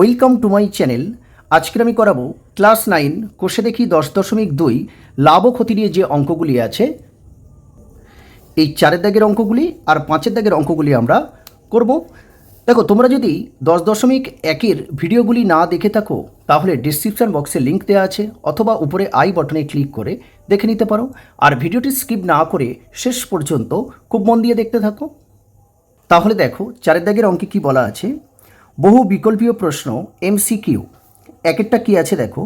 Welcome to my channel. আজকে আমি করাবো ক্লাস 9 কোষে দেখি 10.2 লাভ ও ক্ষতি নিয়ে যে অঙ্কগুলি আছে, এই 4 দাগের অঙ্কগুলি আর 5 দাগের অঙ্কগুলি আমরা করব। দেখো, তোমরা যদি 10.1 ভিডিওগুলি না দেখে থাকো তাহলে ডিসক্রিপশন বক্সে লিঙ্ক দেওয়া আছে, অথবা উপরে আই বাটনে ক্লিক করে দেখে নিতে পারো। আর ভিডিওটি স্কিপ না করে শেষ পর্যন্ত খুব মন দিয়ে দেখতে থাকো। তাহলে দেখো, 4 দাগের অঙ্কে কি বলা আছে, বহু বিকল্পীয় প্রশ্ন MCQ। একেরটা কি আছে দেখো,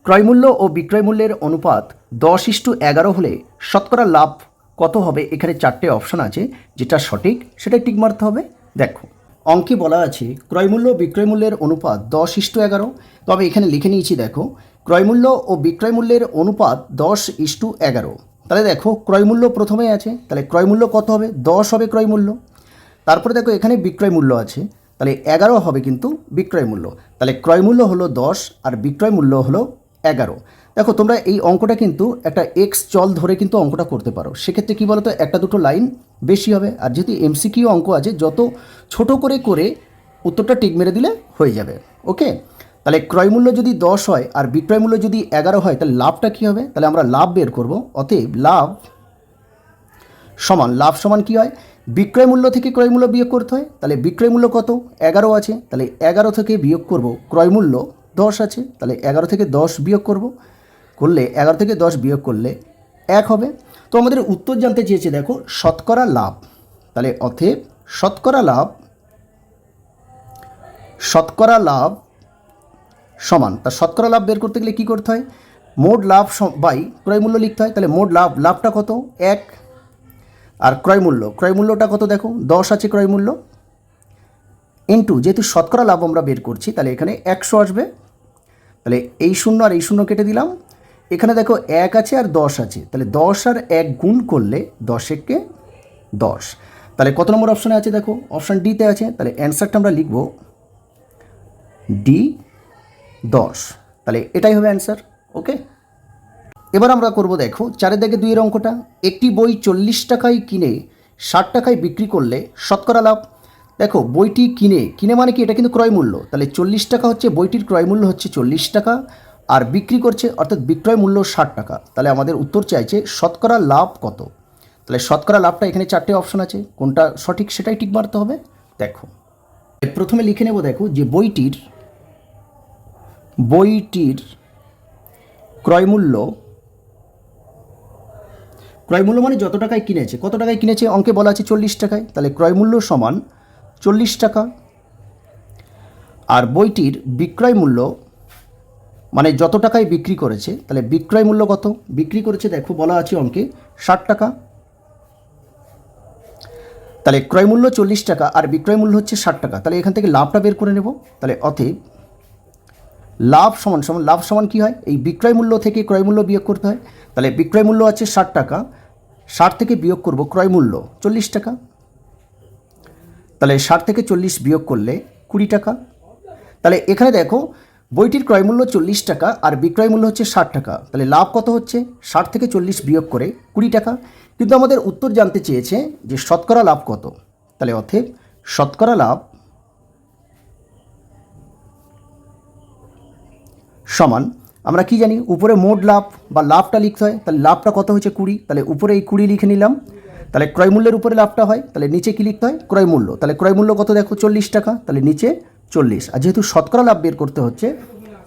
ক্রয়মূল্য ও বিক্রয় মূল্যের অনুপাত 10:11 হলে শতকরা লাভ কত হবে। এখানে 4টে অপশান আছে, যেটা সঠিক সেটাই টিক মারতে হবে। দেখো, অঙ্কে বলা আছে ক্রয়মূল্য ও বিক্রয় মূল্যের অনুপাত 10:11। তবে এখানে লিখে নিয়েছি, দেখো ক্রয়মূল্য ও বিক্রয় মূল্যের অনুপাত 10:11। তাহলে দেখো, ক্রয়মূল্য প্রথমে আছে, তাহলে ক্রয়মূল্য কত হবে, 10 হবে ক্রয়মূল্য। তারপরে দেখো এখানে বিক্রয় মূল্য আছে, তাহলে 11 হবে কিন্তু বিক্রয় মূল্য। তাহলে ক্রয় মূল্য হলো 10 আর বিক্রয় মূল্য হলো 11। দেখো, তোমরা এই অঙ্কটা কিন্তু একটা এক্স চল ধরে কিন্তু অঙ্কটা করতে পারো। সেক্ষেত্রে কী বলো তো, একটা দুটো লাইন বেশি হবে। আর যেহেতু MCQ অঙ্ক আছে, যত ছোট করে করে উত্তরটা টিক মেরে দিলে হয়ে যাবে। ওকে, তাহলে ক্রয় মূল্য যদি 10 হয় আর বিক্রয় মূল্য যদি 11 হয়, তাহলে লাভটা কী হবে, তাহলে আমরা লাভ বের করব। অতএব লাভ সমান কী হয়, বিক্রয় মূল্য থেকে ক্রয় মূল্য বিয়োগ করতে হয়। তাহলে বিক্রয় মূল্য কত, 11 আছে, তাহলে 11 থেকে বিয়োগ করব, ক্রয় মূল্য 10 আছে, তাহলে 11 থেকে 10 বিয়োগ করলে 11 থেকে 10 বিয়োগ করলে 1 হবে। তো আমাদের উত্তর জানতে চেয়েছে, দেখো শতকরা লাভ। তাহলে অতএব শতকরা লাভ সমান, তা শতকরা লাভ বের করতে গেলে কী করতে হয়, মোট লাভ বাই ক্রয় মূল্য লিখতে হয়। তাহলে মোট লাভটা কত, 1। আর ক্রয় মূল্যটা কত, দেখো 10 আছে ক্রয় মূল্য, ইন্টু যেহেতু শতকরা লাভ আমরা বের করছি, তাহলে এখানে 100 আসবে। তাহলে এই শূন্য আর এই শূন্য কেটে দিলাম। এখানে দেখো 1 আছে আর 10 আছে, তাহলে 10 আর 1 গুণ করলে 10 একে 10। তাহলে কত নম্বর অপশানে আছে, দেখো অপশান ডিতে আছে। তাহলে অ্যান্সারটা আমরা লিখব ডি, 10। তাহলে এটাই হবে অ্যান্সার। ওকে, এবার আমরা করব, দেখো 4 দাগে 2 এর অঙ্কটা। একটি বই 40 টাকায় কিনে 60 টাকায় বিক্রি করলে শতকরা লাভ। দেখো, বইটি কিনে মানে কি, এটা কিন্তু ক্রয় মূল্য। তাহলে 40 টাকা হচ্ছে বইটির ক্রয় মূল্য হচ্ছে 40 টাকা, আর বিক্রি করছে অর্থাৎ বিক্রয় মূল্য 60 টাকা। তাহলে আমাদের উত্তর চাইছে শতকরা লাভ কত। তাহলে শতকরা লাভটা এখানে 4টে অপশন আছে, কোনটা সঠিক সেটাই টিক মারতে হবে। দেখো, প্রথমে লিখে নেব, দেখো যে বইটির ক্রয় মূল্য মানে যত টাকায় কিনেছে, কত টাকায় কিনেছে, অঙ্কে বলা আছে 40 টাকায়। তাহলে ক্রয় মূল্য সমান 40 টাকা। আর বইটির বিক্রয় মূল্য মানে যত টাকায় বিক্রি করেছে, তাহলে বিক্রয় মূল্য কত, বিক্রি করেছে দেখো বলা আছে অঙ্কে 60 টাকা। তাহলে ক্রয় মূল্য 40 টাকা আর বিক্রয় মূল্য হচ্ছে 60 টাকা। তাহলে এখান থেকে লাভটা বের করে নেব। তাহলে অতএব লাভ সমান কী হয়, এই বিক্রয় মূল্য থেকে ক্রয় মূল্য বিয়োগ করতে হয়। তাহলে বিক্রয় মূল্য আছে 60 টাকা, 60 থেকে বিয়োগ করব ক্রয় মূল্য 40 টাকা। তাহলে 60 থেকে 40 বিয়োগ করলে 20 টাকা। তাহলে এখানে দেখো, বইটির ক্রয় মূল্য 40 টাকা আর বিক্রয় মূল্য হচ্ছে 60 টাকা। তাহলে লাভ কত হচ্ছে, 60 থেকে 40 বিয়োগ করে 20 টাকা। কিন্তু আমাদের উত্তর জানতে চেয়েছে যে শতকরা লাভ কত। তাহলে অতএব শতকরা লাভ সমান, আমরা কি জানি, উপরে মোট লাভ বা লাভটা লিখতে হয়। তাহলে লাভটা কত হয়েছে 20, তাহলে উপরে এই 20 লিখে নিলাম। তাহলে ক্রয় মূল্যের উপরে লাভটা হয়, তাহলে নিচে কী লিখতে হয়, ক্রয় মূল্য। তাহলে ক্রয় মূল্য কত, দেখো 40 টাকা, তাহলে নিচে 40। আর যেহেতু শতকরা লাভ বের করতে হচ্ছে,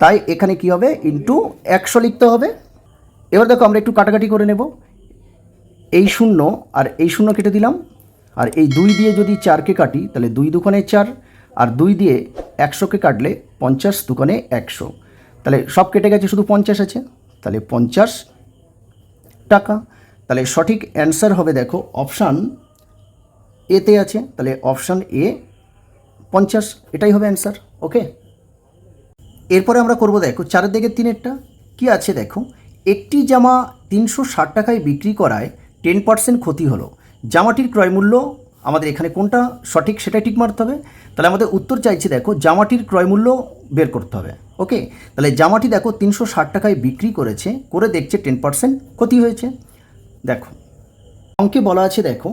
তাই এখানে কি হবে, ইন্টু 100 লিখতে হবে। এবার দেখো, আমরা একটু কাটাকাটি করে নেব। এই শূন্য আর এই শূন্য কেটে দিলাম। আর এই 2 দিয়ে যদি 4কে কাটি, তাহলে 2 দুগুণে 4, আর 2 দিয়ে 100কে কাটলে 50 দুগুণে 100। তাহলে সব কেটে গেছে, শুধু 50 আছে। তাহলে 50 টাকা। তাহলে সঠিক অ্যান্সার হবে, দেখো অপশান এতে আছে। তাহলে অপশান এ 50, এটাই হবে অ্যান্সার। ওকে, এরপরে আমরা করব, দেখো 4 দিকের 3-এরটা কী আছে, দেখো একটি জামা 360 টাকায় বিক্রি করায় 10% ক্ষতি হলো। জামাটির ক্রয় মূল্য, আমাদের এখানে কোনটা সঠিক সেটাই ঠিক মারতে হবে। তাহলে আমাদের উত্তর চাইছে, দেখো জামাটির ক্রয় মূল্য বের করতে হবে। ওকে, তাহলে জামাটি দেখো 360 টাকায় বিক্রি করেছে, করে দেখছে 10% ক্ষতি হয়েছে। দেখো অঙ্কে বলা আছে, দেখো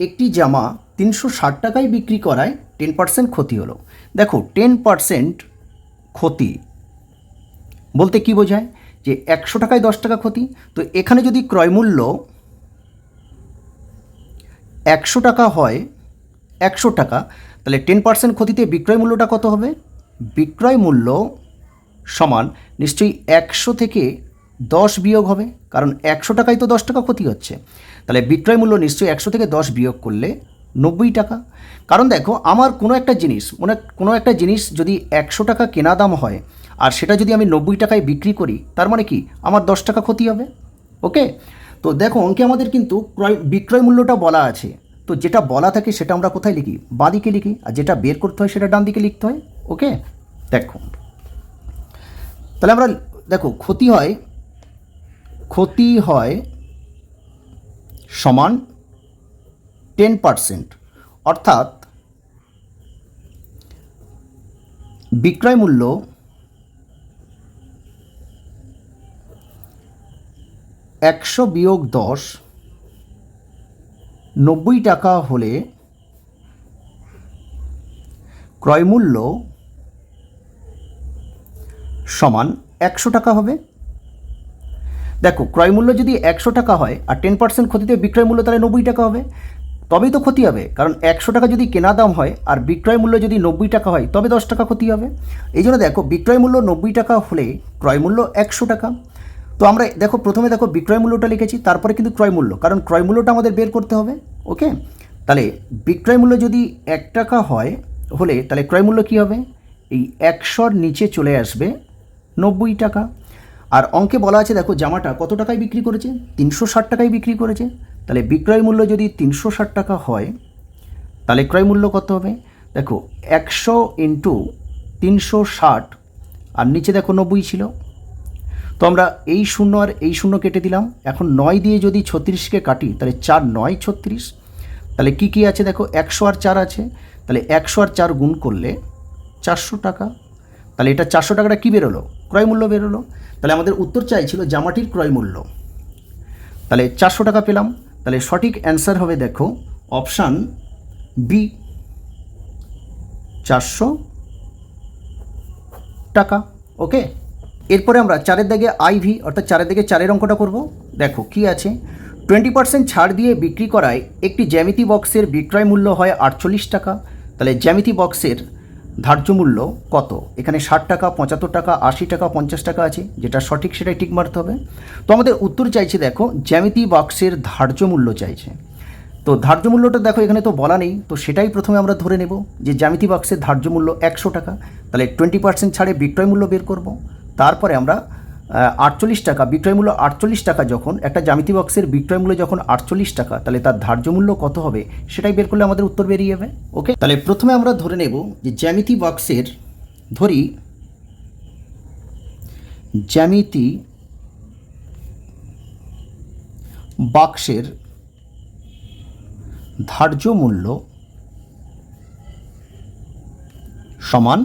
একটি জামা 360 টাকায় বিক্রি করায় 10% ক্ষতি হলো। দেখো 10% ক্ষতি বলতে কি বোঝায়, যে 100 টাকায় 10 টাকা ক্ষতি। তো এখানে যদি ক্রয়মূল্য 100 টাকা হয়, 100 টাকা, তাহলে 10% ক্ষতিতে বিক্রয় মূল্যটা কত হবে? বিক্রয় মূল্য সমান নিশ্চয়ই 100 থেকে 10 বিয়োগ হবে, কারণ 100 টাকায় তো 10 টাকা ক্ষতি হচ্ছে। তাহলে বিক্রয় মূল্য নিশ্চয়ই 100 থেকে 10 বিয়োগ করলে 90 টাকা। কারণ দেখো, আমার কোনো একটা জিনিস যদি 100 টাকা কেনা দাম হয় আর সেটা যদি আমি 90 টাকায় বিক্রি করি, তার মানে কি আমার 10 টাকা ক্ষতি হবে। ওকে, তো দেখো অঙ্কে আমাদের কিন্তু বিক্রয় মূল্যটা বলা আছে। তো যেটা বলা থাকে সেটা আমরা কোথায় লিখি? বাঁ দিকে লিখি, আর যেটা বের করতে হয় সেটা ডান দিকে লিখতে হয়। ওকে, দেখো তাহলে আমরা দেখো ক্ষতি হয় সমান 10%, অর্থাৎ বিক্রয় মূল্য 100 বিয়োগ 10, 90 টাকা হলে ক্রয়মূল্য সমান 100 টাকা হবে। দেখো, ক্রয়মূল্য যদি 100 টাকা হয় আর 10% ক্ষতিতে বিক্রয় মূল্য তাহলে 90 টাকা হবে, তবেই তো ক্ষতি হবে। কারণ 100 টাকা যদি কেনা দাম হয় আর বিক্রয় মূল্য যদি 90 টাকা হয়, তবে 10 টাকা ক্ষতি হবে। এই জন্য দেখো, বিক্রয় মূল্য 90 টাকা হলে ক্রয় মূল্য 100 টাকা। তো আমরা দেখো প্রথমে বিক্রয় মূল্যটা লিখেছি, তারপরে কিন্তু ক্রয় মূল্য, কারণ ক্রয় মূল্যটা আমাদের বের করতে হবে। ওকে, তাহলে বিক্রয় মূল্য যদি 1 টাকা হলে তাহলে ক্রয় মূল্য কী হবে? এই 100-র নিচে চলে আসবে 90 টাকা। আর অঙ্কে বলা আছে, দেখো জামাটা কত টাকায় বিক্রি করেছে? 360 টাকায় বিক্রি করেছে। তাহলে বিক্রয় মূল্য যদি 360 টাকা হয়, তাহলে ক্রয় মূল্য কত হবে? দেখো, 100 ইন্টু 360, আর নিচে দেখো 90 ছিল। তো আমরা এই শূন্য আর এই শূন্য কেটে দিলাম। এখন 9 দিয়ে যদি 36কে কাটি, তাহলে 4 9 36। তাহলে কি আছে দেখো, 100 আর 4 আছে। তাহলে 100 আর 4 গুণ করলে 400 টাকা। তাহলে এটা 400 টাকাটা কী বেরোলো? ক্রয় মূল্য বেরোলো। তাহলে আমাদের উত্তর চাইছিল জামাটির ক্রয় মূল্য, তাহলে 400 টাকা পেলাম। তাহলে সঠিক অ্যান্সার হবে দেখো অপশান বি, 400 টাকা। ওকে, এরপরে আমরা 4-এর দাগে IV অর্থাৎ 4-এর দাগে 4-এর অঙ্কটা করব। দেখো কি আছে, 20% ছাড় দিয়ে বিক্রি করায় একটি জ্যামিতি বক্সের বিক্রয় মূল্য হয় 48 টাকা। তাহলে জ্যামিতি বক্সের ধার্য মূল্য কত? এখানে 60 টাকা, 75 টাকা, 80 টাকা, 50 টাকা আছে। যেটা সঠিক সেটাই টিক মারতে হবে। তো আমাদের উত্তর চাইছে, দেখো জ্যামিতি বক্সের ধার্য মূল্য চাইছে। তো ধার্য মূল্যটা দেখো এখানে তো বলা নেই, তো সেটাই প্রথমে আমরা ধরে নেব যে জ্যামিতি বক্সের ধার্য মূল্য 100 টাকা। তাহলে 20% ছাড়ে বিক্রয় মূল্য বের করব। তারপরে আমরা 48 টাকা, বিক্রয় মূল্য 48 টাকা, যখন একটা জ্যামিতি বক্সের বিক্রয় মূল্য যখন 48 টাকা, তাহলে তার ধার্য মূল্য কত হবে সেটাই বের করলে আমাদের উত্তর বেরিয়ে যাবে। ওকে, তাহলে প্রথমে আমরা ধরে নেব যে জ্যামিতি বক্সের ধার্য মূল্য সমান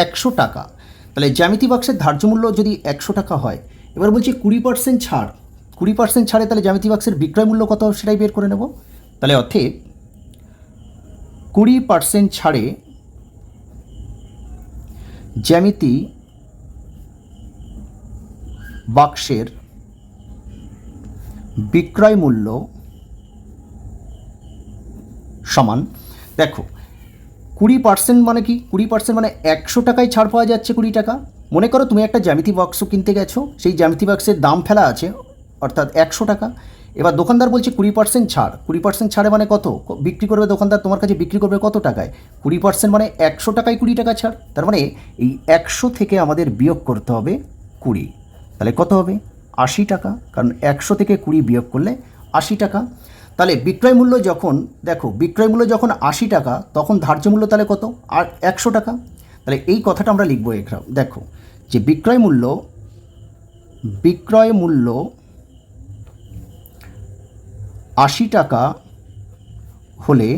100 টাকা। তাহলে জ্যামিতি বক্সের ধার্য মূল্য যদি 100 টাকা হয়, এবার বলছি 20% ছাড়, 20% ছাড়ে তাহলে জ্যামিতি বক্সের বিক্রয় মূল্য কত সেটাই বের করে নেব। তাহলে অর্থে 20% ছাড়ে জ্যামিতি বক্সের বিক্রয় মূল্য সমান, দেখো 20% মানে কি? 20% মানে 100 টাকায় ছাড় পাওয়া যাচ্ছে 20 টাকা। মনে করো তুমি একটা জ্যামিতি বক্স কিনতে গেছো, সেই জ্যামিতি বক্সের দাম ফেলা আছে অর্থাৎ 100 টাকা। এবার দোকানদার বলছে 20% ছাড়। 20% ছাড়ে মানে কত বিক্রি করবে দোকানদার? তোমার কাছে বিক্রি করবে কত টাকায়? 20% মানে 100 টাকায় 20 টাকা ছাড়। তার মানে এই 100 থেকে আমাদের বিয়োগ করতে হবে 20। তাহলে কত হবে? 80 টাকা, কারণ 100 থেকে 20 বিয়োগ করলে 80 টাকা। তাহলে বিক্রয় মূল্য যখন, দেখো বিক্রয় মূল্য যখন 80 টাকা, তখন ধার্য মূল্য তাহলে কত? আর 100 টাকা। তাহলে এই কথাটা আমরা লিখবো এখানে। দেখো যে বিক্রয় মূল্য 80 টাকা হলে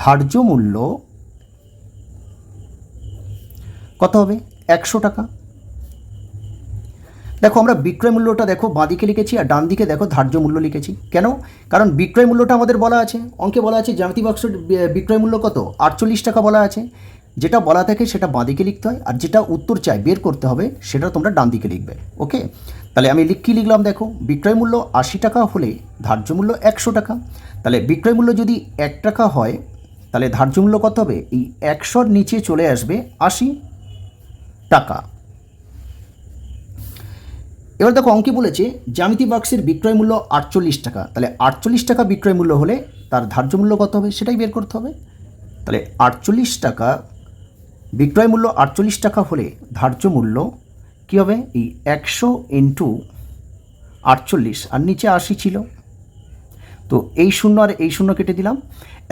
ধার্য মূল্য কত হবে? 100 টাকা। দেখো আমরা বিক্রয় মূল্যটা দেখো বাঁদিকে লিখেছি আর ডান দিকে দেখো ধার্য মূল্য লিখেছি। কেন? কারণ বিক্রয় মূল্যটা আমাদের বলা আছে, অঙ্কে বলা আছে জ্যামিতি বাক্সের বিক্রয় মূল্য কত, 48 টাকা বলা আছে। যেটা বলা থাকে সেটা বাঁদিকে লিখতে হয়, আর যেটা উত্তর চাই বের করতে হবে সেটা তোমরা ডান দিকে লিখবে। ওকে, তাহলে আমি কী লিখলাম দেখো, বিক্রয় মূল্য 80 টাকা হলে ধার্য মূল্য 100 টাকা। তাহলে বিক্রয় মূল্য যদি 1 টাকা হয় তাহলে ধার্য মূল্য কত হবে, এই 100-র নিচে চলে আসবে 80 টাকা। এবার দেখো অঙ্কে বলেছে জ্যামিতি বাক্সের বিক্রয় মূল্য 48 টাকা, তাহলে 48 টাকা বিক্রয় মূল্য হলে তার ধার্য মূল্য কত হবে সেটাই বের করতে হবে। তাহলে 48 টাকা বিক্রয় মূল্য 48 টাকা হলে ধার্য মূল্য কী হবে, এই 100 ইন্টু 48 আর নিচে 80 ছিল, তো এই শূন্য আর এই শূন্য কেটে দিলাম।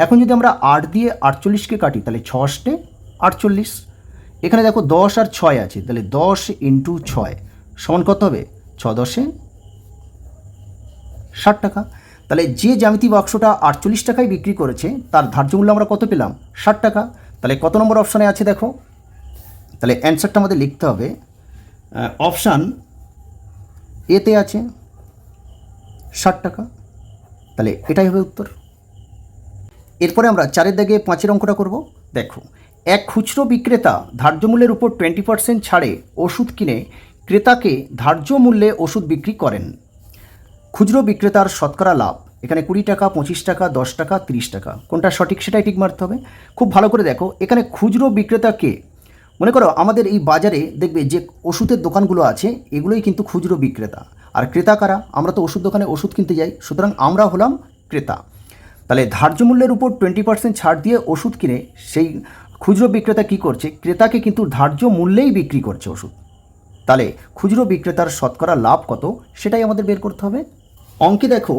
এখন যদি আমরা 8 দিয়ে 48কে কাটি তাহলে 6 48, এখানে দেখো 10 আর 6 আছে, তাহলে 10 ইন্টু 6 সমান কত হবে, 6 10 60 টাকা। তাহলে যে জ্যামিতি বাক্সটা 48 টাকায় বিক্রি করেছে তার ধার্য মূল্য আমরা কত পেলাম, 60 টাকা। তাহলে কত নম্বর অপশানে আছে দেখো, তাহলে অ্যান্সারটা আমাদের লিখতে হবে অপশান এতে আছে 60 টাকা, তাহলে এটাই হবে উত্তর। এরপরে আমরা 4-এর দাগে 5-এর অঙ্কটা করব। দেখো, এক খুচরো বিক্রেতা ধার্য মূল্যের উপর 20% ছাড়ে ওষুধ কিনে ক্রেতাকে ধার্য মূল্যে ওষুধ বিক্রি করেন। খুচরো বিক্রেতার শতকরা লাভ এখানে 20 টাকা, 25 টাকা, 10 টাকা, 30 টাকা, কোনটা সঠিক সেটাই ঠিক মারতে হবে। খুব ভালো করে দেখো, এখানে খুচরো বিক্রেতাকে, মনে করো আমাদের এই বাজারে দেখবে যে ওষুধের দোকানগুলো আছে এগুলোই কিন্তু খুচরো বিক্রেতা, আর ক্রেতা কারা, আমরা তো ওষুধ দোকানে ওষুধ কিনতে যাই, সুতরাং আমরা হলাম ক্রেতা। তাহলে ধার্য মূল্যের উপর 20% ছাড় দিয়ে ওষুধ কিনে সেই খুচরো বিক্রেতা কী করছে, ক্রেতাকে কিন্তু ধার্য মূল্যেই বিক্রি করছে ওষুধ। তাহলে খুচরো বিক্রেতার শতকরা লাভ কত সেটাই আমাদের বের করতে হবে। অঙ্কে দেখো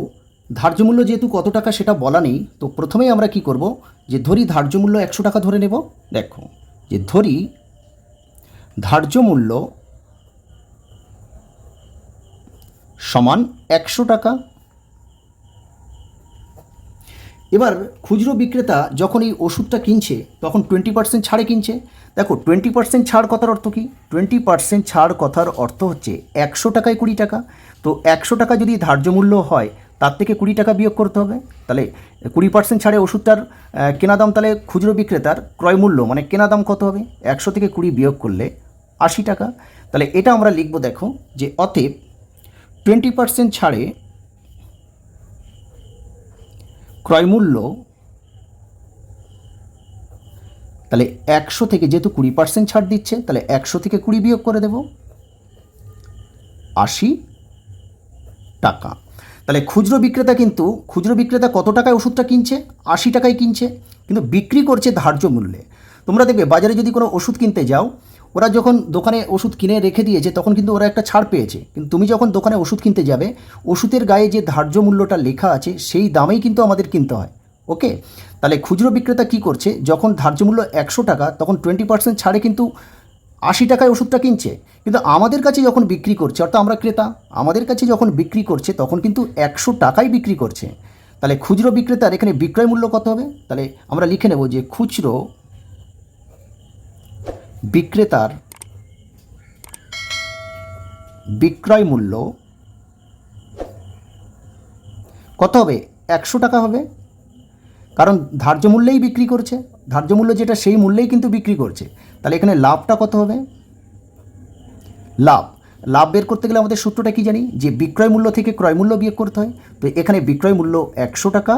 ধার্য মূল্য যেহেতু কত টাকা সেটা বলা নেই, তো প্রথমেই আমরা কি করব, যে ধরি ধার্য মূল্য 100 টাকা ধরে নেব। দেখো, যে ধরি ধার্য মূল্য সমান 100 টাকা। এবার খুচরো বিক্রেতা যখন এই ওষুধটা কিনছে তখন 20% ছাড়ে কিনছে। দেখো 20% ছাড় কথার অর্থ কী, 20% ছাড় কথার অর্থ হচ্ছে 100 টাকায় 20 টাকা। তো 100 টাকা যদি ধার্য মূল্য হয় তার থেকে 20 টাকা বিয়োগ করতে হবে, তাহলে 20% ছাড়ে ওষুধটার কেনা দাম, তাহলে খুচরো বিক্রেতার ক্রয় মূল্য মানে কেনা দাম কত হবে, 100 থেকে 20 বিয়োগ করলে 80 টাকা। তাহলে এটা আমরা লিখব, দেখো যে অতএব 20% ছাড়ে ক্রয় মূল্য, তাহলে 100 থেকে যেহেতু 20% ছাড় দিচ্ছে তাহলে 100 থেকে 20 বিয়োগ করে দেব, 80 টাকা। তাহলে খুচরো বিক্রেতা কত টাকায় ওষুধটা কিনছে, 80 টাকায় কিনছে, কিন্তু বিক্রি করছে ধার্য মূল্যে। তোমরা দেখবে বাজারে যদি কোনো ওষুধ কিনতে যাও, ওরা যখন দোকানে ওষুধ কিনে রেখে দিয়েছে তখন কিন্তু ওরা একটা ছাড় পেয়েছে, কিন্তু তুমি যখন দোকানে ওষুধ কিনতে যাবে ওষুধের গায়ে যে ধার্য মূল্যটা লেখা আছে সেই দামেই কিন্তু আমাদের কিনতে হয়। ওকে, তাহলে খুচরো বিক্রেতা কী করছে, যখন ধার্য মূল্য 100 টাকা তখন 20% ছাড়ে কিন্তু 80 টাকায় ওষুধটা কিনছে, কিন্তু আমাদের কাছে যখন বিক্রি করছে, অর্থাৎ আমরা ক্রেতা, আমাদের কাছে যখন বিক্রি করছে তখন কিন্তু 100 টাকায় বিক্রি করছে। তাহলে খুচরো বিক্রেতার এখানে বিক্রয় মূল্য কত হবে, তাহলে আমরা লিখে নেব যে খুচরো বিক্রেতার বিক্রয় মূল্য কত হবে, 100 টাকা হবে, কারণ ধার্য মূল্যেই বিক্রি করছে, ধার্য মূল্য যেটা সেই মূল্যেই কিন্তু বিক্রি করছে। তাহলে এখানে লাভটা কত হবে, লাভ বের করতে গেলে আমাদের সূত্রটা কি জানি, যে বিক্রয় মূল্য থেকে ক্রয় মূল্য বিয়োগ করতে হয়। তো এখানে বিক্রয় মূল্য 100 টাকা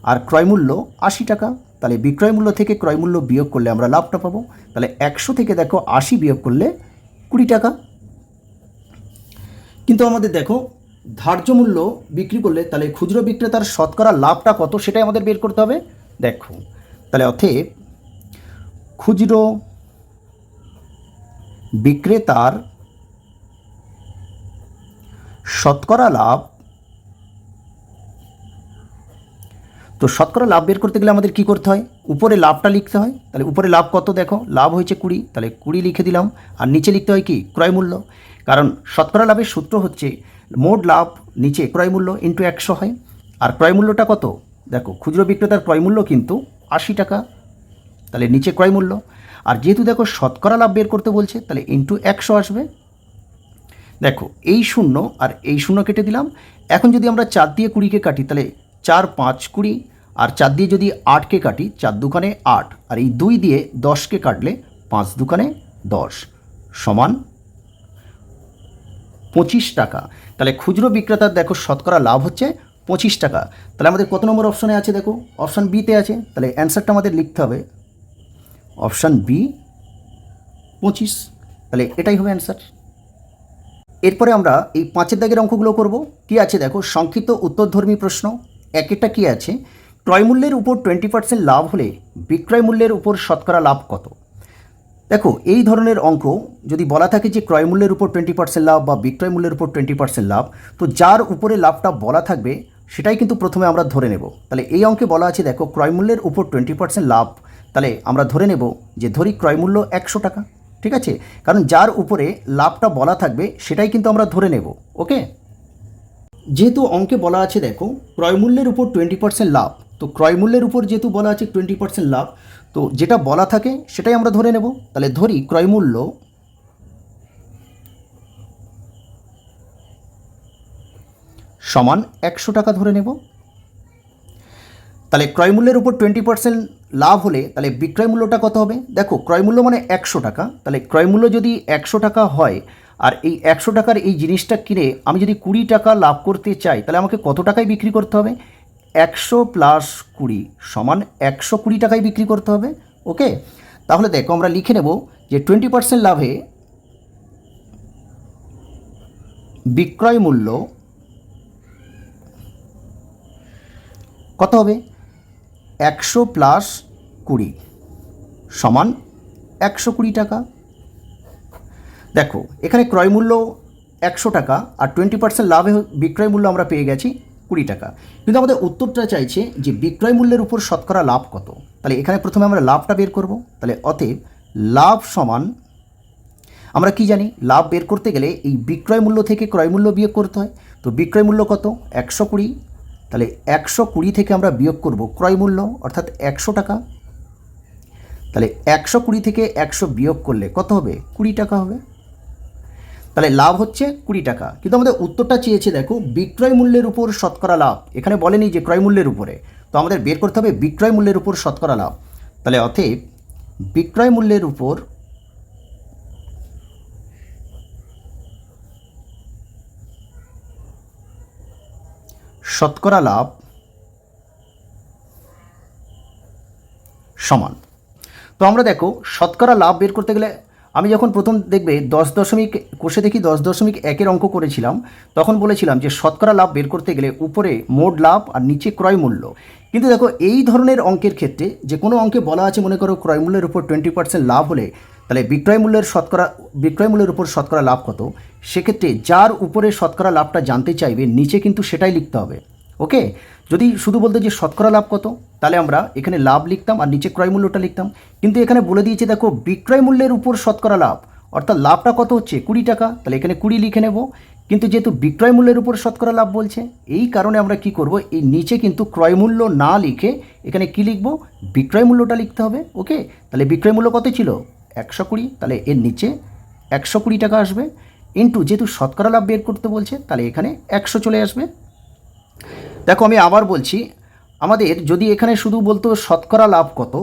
আর ক্রয় মূল্য 80 টাকা, তাহলে বিক্রয় মূল্য থেকে ক্রয় মূল্য বিয়োগ করলে আমরা লাভটা পাবো। তাহলে 100 থেকে দেখো 80 বিয়োগ করলে 20 টাকা। কিন্তু আমাদের দেখো ধার্য মূল্য বিক্রি করলে তাহলে খুচরো বিক্রেতার শতকরা লাভটা কত সেটাই আমাদের বের করতে হবে। দেখো তাহলে অতএব খুচরো বিক্রেতার শতকরা লাভ, তো শতকরা লাভ বের করতে গেলে আমাদের কি করতে হয়, উপরে লাভটা লিখতে হয়। তাহলে উপরে লাভ কত, দেখো লাভ হয়েছে 20, তাহলে 20 লিখে দিলাম, আর নিচে লিখতে হয় কি, ক্রয় মূল্য, কারণ শতকরা লাভের সূত্র হচ্ছে মোট লাভ নিচে ক্রয় মূল্য ইন্টু 100 হয়। আর ক্রয় মূল্যটা কত, দেখো খুচরো বিক্রেতার ক্রয় মূল্য কিন্তু 80 টাকা, তাহলে নিচে ক্রয় মূল্য, আর যেহেতু দেখো শতকরা লাভ বের করতে বলছে তাহলে ইন্টু 100 আসবে। দেখো এই শূন্য আর এই শূন্য কেটে দিলাম। এখন যদি আমরা 4 দিয়ে 20কে কাটি তাহলে 4 5 20, আর 4 দিয়ে যদি 8কে কাটি 4 দুখানে 8, আর এই 2 দিয়ে 10কে কাটলে 5 দুখানে 10 সমান 25 টাকা। তাহলে খুচরো বিক্রেতার দেখো শতকরা লাভ হচ্ছে 25 টাকা। তাহলে আমাদের কত নম্বর অপশনে আছে? দেখো অপশান বিতে আছে। তাহলে অ্যান্সারটা আমাদের লিখতে হবে অপশান বি 25। তাহলে এটাই হবে অ্যান্সার। এরপরে আমরা এই 5 দাগের অঙ্কগুলো করব। কি আছে দেখো, সংক্ষিপ্ত উত্তরধর্মী প্রশ্ন। একটা কি আছে, ক্রয় মূল্যের উপর 20% লাভ হলে বিক্রয় মূল্যের উপর শতকরা লাভ কত? দেখো এই ধরনের অঙ্ক যদি বলা থাকে যে ক্রয় মূল্যের উপর 20% লাভ বা বিক্রয় মূল্যের উপর 20% লাভ, তো যার উপরে লাভটা বলা থাকবে সেটাই কিন্তু প্রথমে আমরা ধরে নেব। তাহলে এই অঙ্কে বলা আছে দেখো ক্রয় মূল্যের উপর 20% লাভ, তাহলে আমরা ধরে নেব যে ধরি ক্রয় মূল্য 100 টাকা। ঠিক আছে, কারণ যার উপরে লাভটা বলা থাকবে সেটাই কিন্তু আমরা ধরে নেব। ওকে, যেহেতু অঙ্কে বলা আছে দেখো ক্রয় মূল্যের উপর 20% লাভ, তো ক্রয় মূল্যের উপর যেহেতু বলা আছে 20% লাভ, তো যেটা বলা থাকে সেটাই আমরা ধরে নেব। তাহলে ধরি ক্রয় মূল্য সমান 100 টাকা ধরে নেব। তাহলে ক্রয় মূল্যের উপর 20% লাভ হলে তাহলে বিক্রয় মূল্যটা কত হবে? দেখো ক্রয় মূল্য মানে 100 টাকা, তাহলে ক্রয় মূল্য যদি 100 টাকা হয় আর এই 100 টাকার এই জিনিসটা কিনে আমি যদি 20 টাকা লাভ করতে চাই, তাহলে আমাকে কত টাকায় বিক্রি করতে হবে? 100 প্লাস 20 সমান 120 টাকায় বিক্রি করতে হবে। ওকে, তাহলে দেখো আমরা লিখে নেব যে 20% লাভে বিক্রয় মূল্য কত হবে? 100 প্লাস 20 সমান 120 টাকা। দেখো এখানে ক্রয় মূল্য 100 টাকা আর 20% লাভে বিক্রয় মূল্য আমরা পেয়ে গেছি 20 টাকা, কিন্তু আমাদের উত্তরটা চাইছে যে বিক্রয় মূল্যের উপর শতকরা লাভ কত। তাহলে এখানে প্রথমে আমরা লাভটা বের করব। তাহলে অতএব লাভ সমান, আমরা কি জানি লাভ বের করতে গেলে এই বিক্রয় মূল্য থেকে ক্রয় মূল্য বিয়োগ করতে হয়। তো বিক্রয় মূল্য কত? 120। তাহলে 120 থেকে আমরা বিয়োগ করব ক্রয় মূল্য অর্থাৎ 100 টাকা। তাহলে 120 থেকে 100 বিয়োগ করলে কত হবে? 20 টাকা হবে। তাহলে লাভ হচ্ছে 20 টাকা, কিন্তু আমাদের উত্তরটা চেয়েছে দেখো বিক্রয় মূল্যের উপর শতকরা লাভ। এখানে বলেনি যে ক্রয় মূল্যের উপরে, তো আমাদের বের করতে হবে বিক্রয় মূল্যের উপর শতকরা লাভ। তাহলে অতএব বিক্রয় মূল্যের উপর শতকরা লাভ সমান, তো আমরা দেখো শতকরা লাভ বের করতে গেলে আমি যখন প্রথম দেখবে 10.1 অঙ্ক করেছিলাম, তখন বলেছিলাম যে শতকরা লাভ বের করতে গেলে উপরে মোট লাভ আর নিচে ক্রয় মূল্য। কিন্তু দেখো এই ধরনের অঙ্কের ক্ষেত্রে যে কোনো অঙ্কে বলা আছে মনে করো ক্রয় মূল্যের উপর 20% লাভ হলে তাহলে বিক্রয় মূল্যের উপর শতকরা লাভ কত, সেক্ষেত্রে যার উপরে শতকরা লাভটা জানতে চাইবে নিচে কিন্তু সেটাই লিখতে হবে। ওকে, যদি শুধু বলতে যে শতকরা লাভ কত, তাহলে আমরা এখানে লাভ লিখতাম আর নিচে ক্রয় মূল্যটা লিখতাম। কিন্তু এখানে বলে দিয়েছে দেখো বিক্রয় মূল্যের উপর শতকরা লাভ, অর্থাৎ লাভটা কত হচ্ছে? 20 টাকা, তাহলে এখানে 20 লিখে নেব। কিন্তু যেহেতু বিক্রয় মূল্যের উপর শতকরা লাভ বলছে, এই কারণে আমরা কি করব, এই নিচে কিন্তু ক্রয় মূল্য না লিখে এখানে কি লিখব? বিক্রয় মূল্যটা লিখতে হবে। ওকে, তাহলে বিক্রয় মূল্য কত ছিল? 120, তাহলে এর নিচে 120 টাকা আসবে, ইন্টু যেহেতু শতকরা লাভ বের করতে বলছে তাহলে এখানে 100 চলে আসবে। দেখো আমি আবার বলছি, আমাদের যদি এখানে শুধু বলতো শতকরা লাভ কত,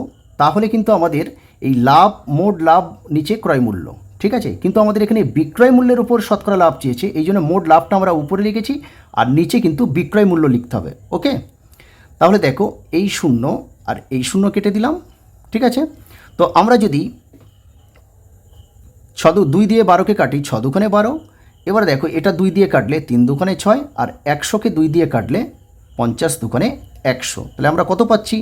তাহলে কিন্তু আমাদের এই লাভ মোট লাভ নিচে ক্রয় মূল্য, ঠিক আছে, কিন্তু আমাদের এখানে বিক্রয় মূল্যের উপর শতকরা লাভ চেয়েছে, এই জন্য মোট লাভটা আমরা উপরে লিখেছি আর নিচে কিন্তু বিক্রয় মূল্য লিখতে হবে। ওকে, তাহলে দেখো এই শূন্য আর এই শূন্য কেটে দিলাম। ঠিক আছে, তো আমরা যদি 2 দিয়ে 12কে কাটি, 6 দুখানে 12। এবার দেখো এটা 2 দিয়ে কাটলে 3 দুখানে 6, আর 100কে 2 দিয়ে কাটলে 50 দুখানে 100। তাহলে আমরা কত পাচ্ছি?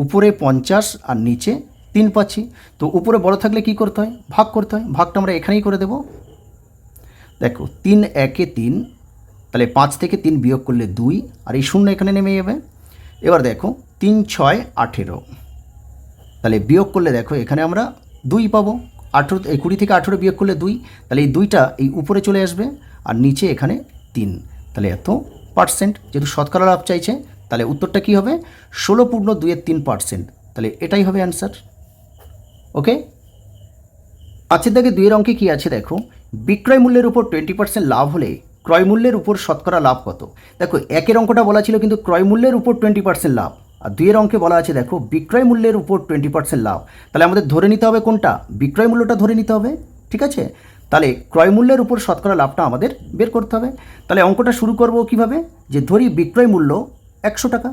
উপরে 50 আর নিচে 3 পাচ্ছি। তো উপরে বড় থাকলে কি করতে হয়? ভাগ করতে হয়। ভাগটা আমরা এখানেই করে দেব। দেখো 3 1 3, তাহলে 5 থেকে 3 বিয়োগ করলে 2, আর এই শূন্য এখানে নেমে যাবে। এবার দেখো 3 6 18, তাহলে বিয়োগ করলে দেখো এখানে আমরা 2 পাবো। 20 থেকে 18 বিয়োগ করলে 2, তাহলে এই 2টা এই উপরে চলে আসবে আর নিচে এখানে 3, তাহলে এত পার্সেন্ট। যেহেতু শতকরা লাভ চাইছে তাহলে উত্তরটা কি হবে? 16.2-3%। তাহলে এটাই হবে অ্যান্সার। ওকে, 5 দাগে 2 অঙ্কে কি আছে দেখো, বিক্রয় মূল্যের উপর 20% লাভ হলে ক্রয় মূল্যের উপর শতকরা লাভ কত? দেখো একের অঙ্কটা বলা ছিল কিন্তু ক্রয় মূল্যের উপর 20% লাভ, আর দুইয়ের অঙ্কে বলা আছে দেখো বিক্রয় মূল্যের উপর 20% লাভ। তাহলে আমাদের ধরে নিতে হবে কোনটা? বিক্রয় মূল্যটা ধরে নিতে হবে, ঠিক আছে? তাহলে ক্রয় মূল্যের উপর শতকরা লাভটা আমাদের বের করতে হবে। তাহলে অঙ্কটা শুরু করব কিভাবে? যে ধরি বিক্রয় মূল্য 100 টাকা,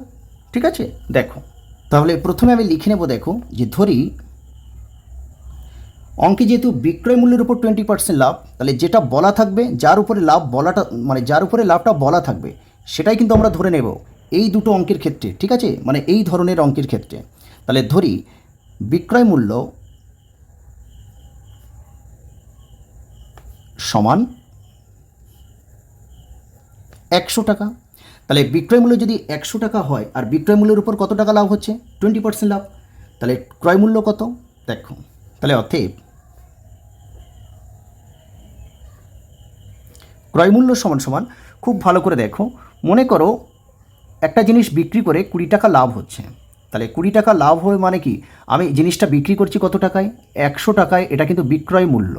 ঠিক আছে? দেখো তাহলে প্রথমে আমি লিখে নেব, দেখো যে ধরি অঙ্কে যেহেতু বিক্রয় মূল্যের উপর 20% লাভ, তাহলে যেটা বলা থাকবে, যার উপরে লাভ বলাটা মানে যার উপরে লাভটা বলা থাকবে সেটাই কিন্তু আমরা ধরে নেব এই দুটো অঙ্কের ক্ষেত্রে, ঠিক আছে? মানে এই ধরনের অঙ্কের ক্ষেত্রে। তাহলে ধরি বিক্রয় মূল্য সমান 100 টাকা। তাহলে বিক্রয় মূল্য যদি 100 টাকা হয় আর বিক্রয় মূল্যের উপর কত টাকা লাভ হচ্ছে? 20% লাভ। তাহলে ক্রয় মূল্য কত? দেখো তাহলে অতএব ক্রয় মূল্য সমান সমান, খুব ভালো করে দেখো, মনে করো একটা জিনিস বিক্রি করে 20 টাকা লাভ হচ্ছে। তাহলে 20 টাকা লাভ হয় মানে কি? আমি জিনিসটা বিক্রি করছি কত টাকায়? 100 টাকায়। এটা কিন্তু বিক্রয় মূল্য।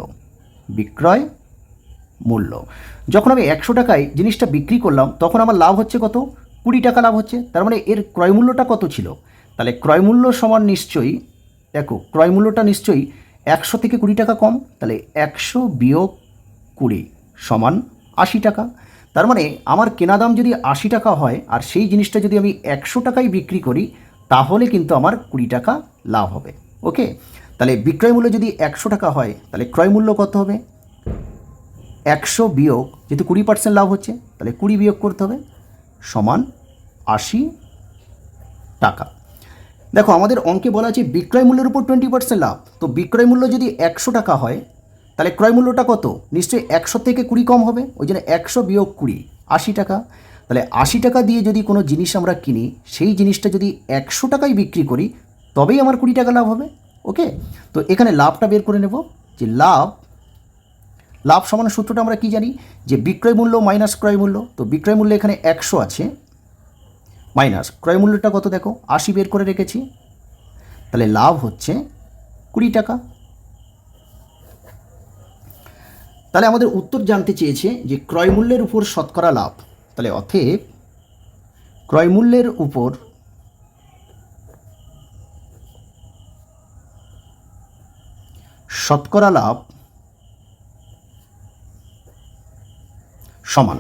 বিক্রয় মূল্য যখন আমি 100 টাকায় জিনিসটা বিক্রি করলাম তখন আমার লাভ হচ্ছে কত? 20 টাকা লাভ হচ্ছে। তার মানে এর ক্রয় মূল্যটা কত ছিল? তাহলে ক্রয় মূল্য সমান নিশ্চয়ই, দেখো ক্রয় মূল্যটা নিশ্চয়ই 100 থেকে 20 টাকা কম। তাহলে 100 বিয়োগ 20 সমান 80 টাকা। তার মানে আমার কেনা দাম যদি 80 টাকা হয় আর সেই জিনিসটা যদি আমি 100 টাকায় বিক্রি করি তাহলে কিন্তু আমার 20 টাকা লাভ হবে। ওকে, তাহলে বিক্রয় মূল্য যদি 100 টাকা হয় তাহলে ক্রয় মূল্য কত হবে? 100 বিয়োগ, যেহেতু 20% লাভ হচ্ছে তাহলে 20 বিয়োগ করতে হবে, সমান 80 টাকা। দেখো আমাদের অঙ্কে বলা আছে বিক্রয় মূল্যের উপর 20% লাভ। তো বিক্রয় মূল্য যদি 100 টাকা হয় তাহলে ক্রয় মূল্যটা কত? নিশ্চয়ই 100 থেকে 20 কম হবে, ওই জন্য 100 বিয়োগ 20 80 টাকা। তাহলে 80 টাকা দিয়ে যদি কোনো জিনিস আমরা কিনি, সেই জিনিসটা যদি 100 টাকায় বিক্রি করি তবেই আমার 20 টাকা লাভ হবে। ওকে, তো এখানে লাভটা বের করে নেব, যে লাভ সমান সূত্রটা আমরা কি জানি? যে বিক্রয় মূল্য মাইনাস ক্রয় মূল্য। তো বিক্রয় মূল্য এখানে 100 আছে, মাইনাস ক্রয় মূল্যটা কত? দেখো 80 বের করে রেখেছি। তাহলে লাভ হচ্ছে 20 টাকা। তাহলে আমাদের উত্তর জানতে চেয়েছে যে ক্রয় মূল্যের উপর শতকরা লাভ। তাহলে অতএব ক্রয় মূল্যের উপর শতকরা লাভ সমান,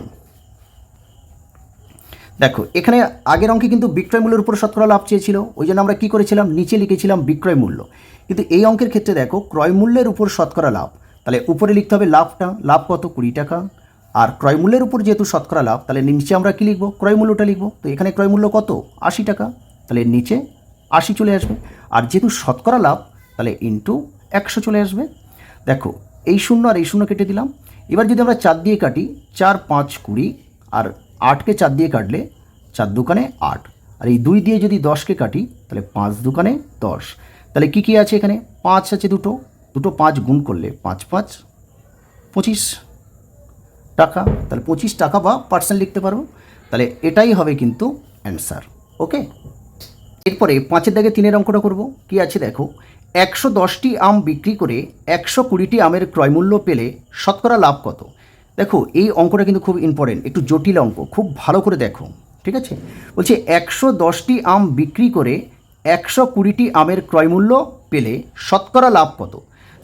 দেখো এখানে আগের অঙ্কে কিন্তু বিক্রয় মূল্যের উপর শতকরা লাভ চেয়েছিল, ওই জন্য আমরা কী করেছিলাম? নিচে লিখেছিলাম বিক্রয় মূল্য। কিন্তু এই অঙ্কের ক্ষেত্রে দেখো ক্রয় মূল্যের উপর শতকরা লাভ, তাহলে উপরে লিখতে হবে লাভটা। লাভ কত? 20 টাকা। আর ক্রয় মূল্যের উপর যেহেতু শতকরা লাভ, তাহলে নিচে আমরা কী লিখবো? ক্রয় মূল্যটা লিখবো। তো এখানে ক্রয় মূল্য কত? 80 টাকা। তাহলে নিচে 80 চলে আসবে। আর যেহেতু শতকরা লাভ তাহলে ইন্টু 100 চলে আসবে। দেখো এই শূন্য আর এই শূন্য কেটে দিলাম। এবার যদি আমরা 4 দিয়ে কাটি, 4 5 20, আর 8কে 4 দিয়ে কাটলে 4 দুকানে 8, আর এই 2 দিয়ে যদি 10কে কাটি তাহলে 5 দুকানে 10। তাহলে কী কী আছে এখানে? 5 আছে দুটো, 5 গুণ করলে 5 5 25 টাকা। তাহলে 25 টাকা বা পার্সেন্ট লিখতে পারবো। তাহলে এটাই হবে কিন্তু অ্যান্সার। ওকে, এরপরে 5-এর দাগে 3-এর অঙ্কটা করব। কি আছে দেখো, 110টি আম বিক্রি করে 120টি আমের ক্রয়মূল্য পেলে শতকরা লাভ কত? দেখো এই অঙ্কটা কিন্তু খুব ইম্পর্টেন্ট, একটু জটিল অঙ্ক, খুব ভালো করে দেখো, ঠিক আছে? বলছে 110টি আম বিক্রি করে 120টি আমের ক্রয়মূল্য পেলে শতকরা লাভ কত?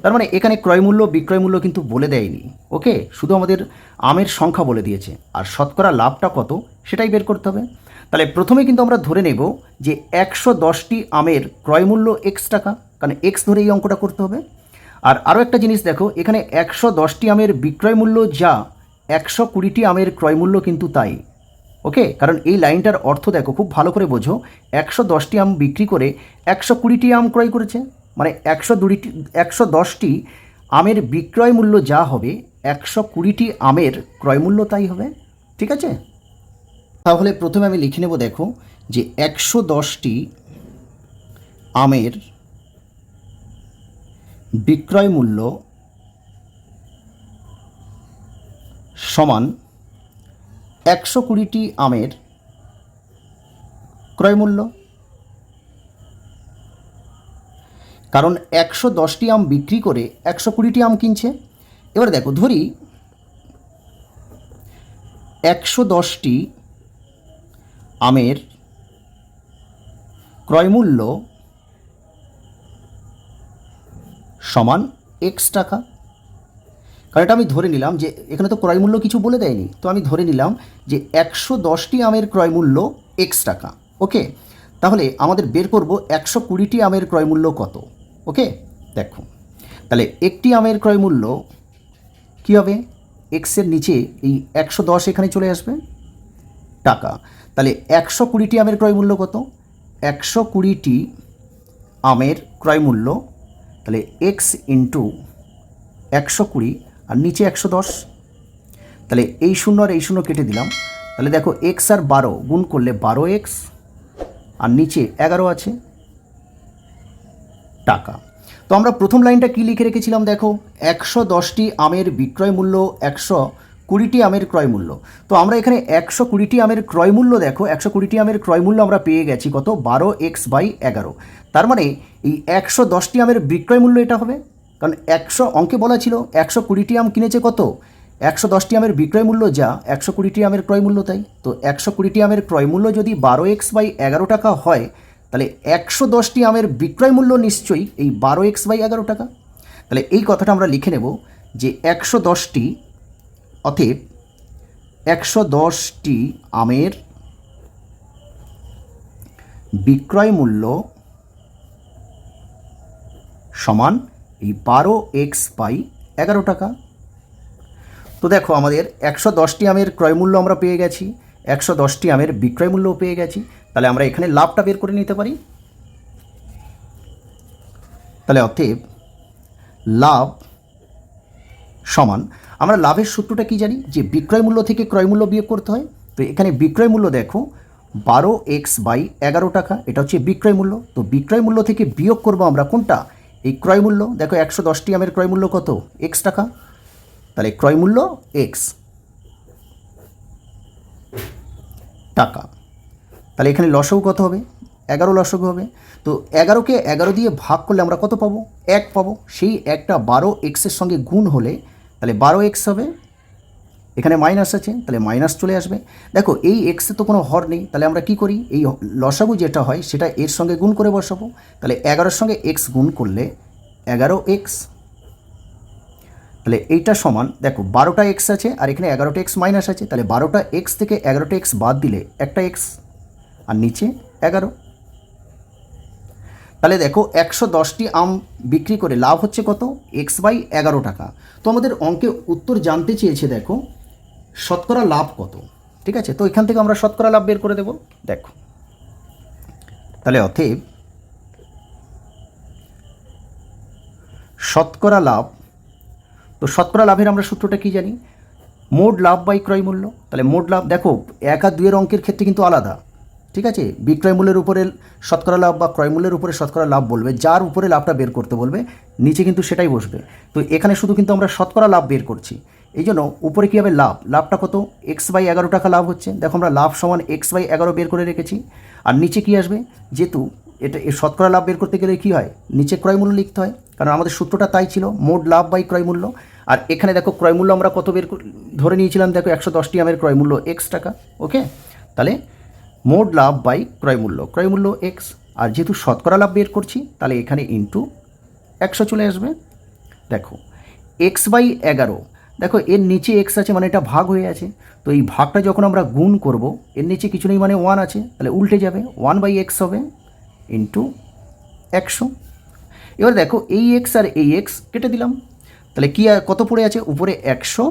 তার মানে এখানে ক্রয়মূল্য বিক্রয় মূল্য কিন্তু বলে দেয়নি। ওকে, শুধু আমাদের আমের সংখ্যা বলে দিয়েছে, আর শতকরা লাভটা কত সেটাই বের করতে হবে। তাহলে প্রথমে কিন্তু আমরা ধরে নেব যে 110টি আমের ক্রয়মূল্য এক্স টাকা, কারণ এক্স ধরে এই অঙ্কটা করতে হবে। আর আরও একটা জিনিস দেখো, এখানে 110টি আমের বিক্রয় মূল্য যা, 120টি আমের ক্রয়মূল্য কিন্তু তাই। ওকে, কারণ এই লাইনটার অর্থ দেখো, খুব ভালো করে বোঝো। 110টি আম বিক্রি করে 120টি আম ক্রয় করেছে, মানে 110টি আমের বিক্রয় মূল্য যা হবে 120টি আমের ক্রয়মূল্য তাই হবে। ঠিক আছে, তাহলে প্রথমে আমি লিখে নেব, দেখো যে 110টি আমের বিক্রয় মূল্য সমান 120টি আমের ক্রয় মূল্য। কারণ 110টি আম বিক্রি করে 120টি আম কিনছে, এবার দেখো ধরি 110টি আমের ক্রয়মূল্য সমান এক্স টাকা। কারণ এটা আমি ধরে নিলাম যে এখানে তো ক্রয়মূল্য কিছু বলে দেয়নি, তো আমি ধরে নিলাম যে 110টি আমের ক্রয়মূল্য এক্স টাকা। ওকে, তাহলে আমাদের বের করব 120টি আমের ক্রয়মূল্য কত। ওকে, দেখো তাহলে একটি আমের ক্রয়মূল্য কী হবে, এক্সের নিচে এই 110 এখানে চলে আসবে টাকা। তাহলে 120টি আমের ক্রয়মূল্য কত, 120টি আমের ক্রয়মূল্য, তাহলে এক্স ইন্টু 120 আর নিচে 110, তাহলে এই শূন্য আর এই শূন্য কেটে দিলাম। তাহলে দেখো এক্স আর 12 গুণ করলে 12x আর নিচে 11 আছে টাকা। তো আমরা প্রথম লাইনটা কী লিখে রেখেছিলাম, দেখো 110টি আমের বিক্রয় মূল্য, 120টি আমের ক্রয় মূল্য। তো আমরা এখানে 120টি আমের ক্রয় মূল্য, দেখো 120টি আমের ক্রয় মূল্য আমরা পেয়ে গেছি কত, 12x/11। তার মানে এই 110টি আমের বিক্রয় মূল্য এটা হবে, কারণ 100 অঙ্কে বলা ছিল 120টি আম কিনেছে কত, 110টি আমের বিক্রয় মূল্য যা 120টি আমের ক্রয় মূল্য তাই। তো 120টি আমের ক্রয় মূল্য যদি 12x/11 টাকা হয়, তাহলে 110টি আমের বিক্রয় মূল্য নিশ্চয়ই এই 12x/11 টাকা। তাহলে এই কথাটা আমরা লিখে নেব যে 110টি, অতএব 110টি আমের বিক্রয় মূল্য সমান এই 12x/11 টাকা। তো দেখো আমাদের 110টি আমের ক্রয় মূল্য আমরা পেয়ে গেছি, 110টি আমের বিক্রয় মূল্যও পেয়ে গেছি। তাহলে আমরা এখানে লাভটা বের করে নিতে পারি। তাহলে অতএব লাভ সমান, আমরা লাভের সূত্রটা কি জানি, যে বিক্রয় মূল্য থেকে ক্রয় মূল্য বিয়োগ করতে হয়। তো এখানে বিক্রয় মূল্য দেখো 12x/11 টাকা, এটা হচ্ছে বিক্রয় মূল্য। তো বিক্রয় মূল্য থেকে বিয়োগ করব আমরা কোনটা, এই ক্রয় মূল্য। দেখো 110টি আমের ক্রয় মূল্য কত, এক্স টাকা, তাহলে ক্রয় মূল্য এক্স টাকা। তাহলে এখানে লসাগু কত হবে, 11 লসাগু হবে। তো 11কে 11 দিয়ে ভাগ করলে আমরা কত পাবো, 1 পাবো। সেই একটা 12xের সঙ্গে গুণ হলে তাহলে 12x হবে, এখানে মাইনাস আছে তাহলে মাইনাস চলে আসবে। দেখো এই এক্সে তো কোনো হর নেই, তাহলে আমরা কি করি, এই লসাগু যেটা হয় সেটা এর সঙ্গে গুণ করে বসাবো। তাহলে 11-এর সঙ্গে এক্স গুণ করলে 11x, তাহলে এইটা সমান, দেখো 12টা এক্স আছে আর এখানে 11টা এক্স মাইনাস আছে, তাহলে 12টা এক্স থেকে 11টা এক্স বাদ দিলে একটা এক্স আর নিচে 11। তাহলে দেখো 110টি আম বিক্রি করে লাভ হচ্ছে কত, x/11 টাকা। তো আমাদের অঙ্কে উত্তর জানতে চেয়েছে দেখো শতকরা লাভ কত। ঠিক আছে, তো এখান থেকে আমরা শতকরা লাভ বের করে দেব। দেখো তাহলে অতএব শতকরা লাভ, তো শতকরা লাভের আমরা সূত্রটা কি জানি, মোট লাভ বাই ক্রয় মূল্য। তাহলে মোট লাভ দেখো 1 আর 2 অঙ্কের ক্ষেত্রে কিন্তু আলাদা। ঠিক আছে, বিক্রয় মূল্যের উপরে শতকরা লাভ বা ক্রয় মূল্যের উপরে শতকরা লাভ বলবে, যার উপরে লাভটা বের করতে বলবে নিচে কিন্তু সেটাই বসবে। তো এখানে শুধু কিন্তু আমরা শতকরা লাভ বের করছি, এই জন্য উপরে কী হবে, লাভটা কত, x/11 টাকা লাভ হচ্ছে। দেখো আমরা লাভ সমান x/11 বের করে রেখেছি। আর নিচে কি আসবে, যেহেতু এটা শতকরা লাভ বের করতে গেলে কী হয়, নিচে ক্রয় মূল্য লিখতে হয়, কারণ আমাদের সূত্রটা তাই ছিল, মোট লাভ বাই ক্রয় মূল্য। আর এখানে দেখো ক্রয় মূল্য আমরা কত ধরে নিয়েছিলাম, দেখো 110টি আমের ক্রয় মূল্য x টাকা। ওকে, তাহলে মোট লাভ বাই ক্রয় মূল্য এক্স। আর যেহেতু শতকরা লাভ বের করছি তাহলে এখানে ইন্টু 100 চলে আসবে। দেখো x/11, দেখো এর নিচে এক্স আছে মানে এটা ভাগ হয়ে আছে, তো এই ভাগটা যখন আমরা গুণ করব এর নিচে কিছু নেই মানে 1 আছে, তাহলে উল্টে যাবে, 1/x হবে ইন্টু 100। এবার দেখো এই এক্স আর এই এক্স কেটে দিলাম, তাহলে কি কত পড়ে আছে, উপরে 100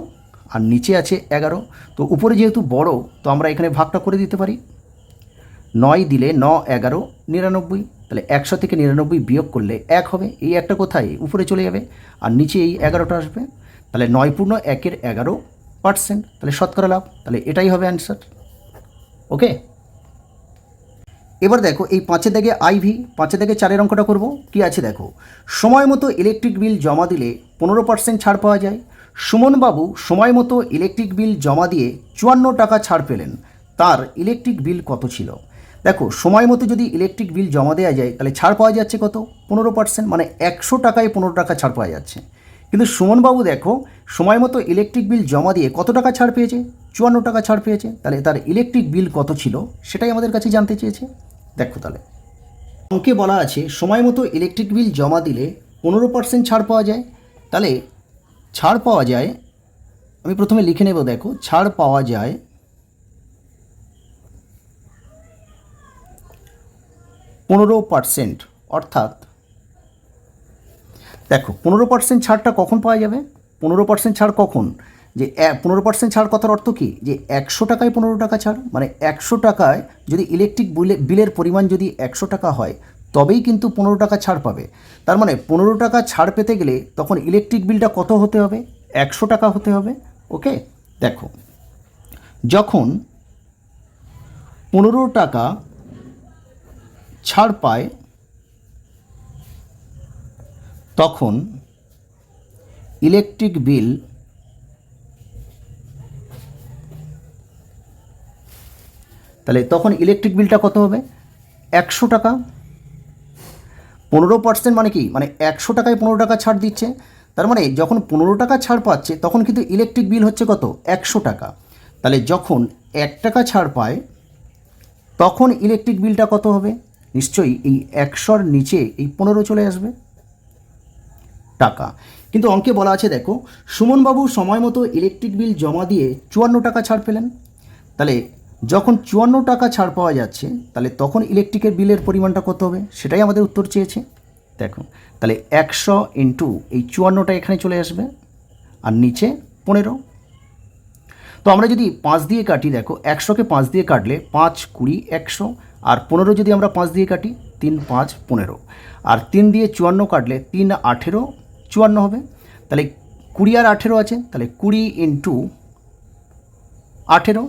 আর নিচে আছে 11। তো উপরে যেহেতু বড় তো আমরা এখানে ভাগটা করে দিতে পারি, 9 দিলে 9 11 99, তাহলে 100 থেকে 99 বিয়োগ করলে 1 হবে, এই একটা কোথায় উপরে চলে যাবে আর নিচে এই 11টা আসবে, তাহলে 9×1=11%, তাহলে শতকরা লাভ, তাহলে এটাই হবে অ্যান্সার। ওকে, এবার দেখো এই 5 দাগে IV, 5 দাগে 4 অঙ্কটা করব। কি আছে দেখো, সময় মতো ইলেকট্রিক বিল জমা দিলে 15% ছাড় পাওয়া যায়। সুমনবাবু সময় মতো ইলেকট্রিক বিল জমা দিয়ে 54 টাকা ছাড় পেলেন, তার ইলেকট্রিক বিল কত ছিল। দেখো সময় মতো যদি ইলেকট্রিক বিল জমা দেওয়া যায় তাহলে ছাড় পাওয়া যাচ্ছে কত, 15%, মানে 100 টাকায় 15 টাকা ছাড় পাওয়া যাচ্ছে। কিন্তু সুমনবাবু দেখো সময় মতো ইলেকট্রিক বিল জমা দিয়ে কত টাকা ছাড় পেয়েছে? 54 টাকা ছাড় পেয়েছে। তাহলে তার ইলেকট্রিক বিল কত ছিল সেটাই আমাদের কাছে জানতে চেয়েছে। দেখো তাহলে অঙ্কে বলা আছে সময় মতো ইলেকট্রিক বিল জমা দিলে 15% ছাড় পাওয়া যায়। তাহলে ছাড় পাওয়া যায়, আমি প্রথমে লিখে নেব, দেখো ছাড় পাওয়া যায় 15%। অর্থাৎ দেখো 15% ছাড়টা কখন পাওয়া যাবে? 15% ছাড় কখন? যে 15% ছাড় কথার অর্থ কী? যে 100 টাকায় 15 টাকা ছাড়, মানে 100 টাকায় যদি ইলেকট্রিক বিলের পরিমাণ যদি 100 টাকা হয় তবেই কিন্তু 15 টাকা ছাড় পাবে। তার মানে 15 টাকা ছাড় পেতে গেলে তখন ইলেকট্রিক বিলটা কত হতে হবে? 100 টাকা হতে হবে। ওকে, দেখো যখন 15 টাকা ছাড় পায় তখন ইলেকট্রিক বিল তাহলে তখন ইলেকট্রিক বিলটা কত হবে? 100 টাকা। 15% মানে কি? মানে 100 টাকায় 15 টাকা ছাড় দিচ্ছে। তার মানে যখন 15 টাকা ছাড় পাচ্ছে তখন কিন্তু ইলেকট্রিক বিল হচ্ছে কত? 100 টাকা। তাহলে যখন 1 টাকা ছাড় পায় তখন ইলেকট্রিক বিলটা কত হবে? নিশ্চয়ই এই 100-র নিচে এই 15 চলে আসবে টাকা। কিন্তু অঙ্কে বলা আছে দেখো সুমনবাবু সময় মতো ইলেকট্রিক বিল জমা দিয়ে 54 টাকা ছাড় পেলেন। তাহলে যখন 54 টাকা ছাড় পাওয়া যাচ্ছে তাহলে তখন ইলেকট্রিকের বিলের পরিমাণটা কত হবে সেটাই আমাদের উত্তর চেয়েছে। দেখো তাহলে 100 ইন্টু এই 54টা এখানে চলে আসবে আর নিচে 15। তো আমরা যদি 5 দিয়ে কাটি, দেখো 100কে 5 দিয়ে কাটলে 5 20 100, আর 15 যদি আমরা 5 দিয়ে কাটি 3 5 15, আর 3 দিয়ে 54 কাটলে 3 18 54 হবে। তাহলে 20 আর 18 আছে, তাহলে 20 ইন্টু 18,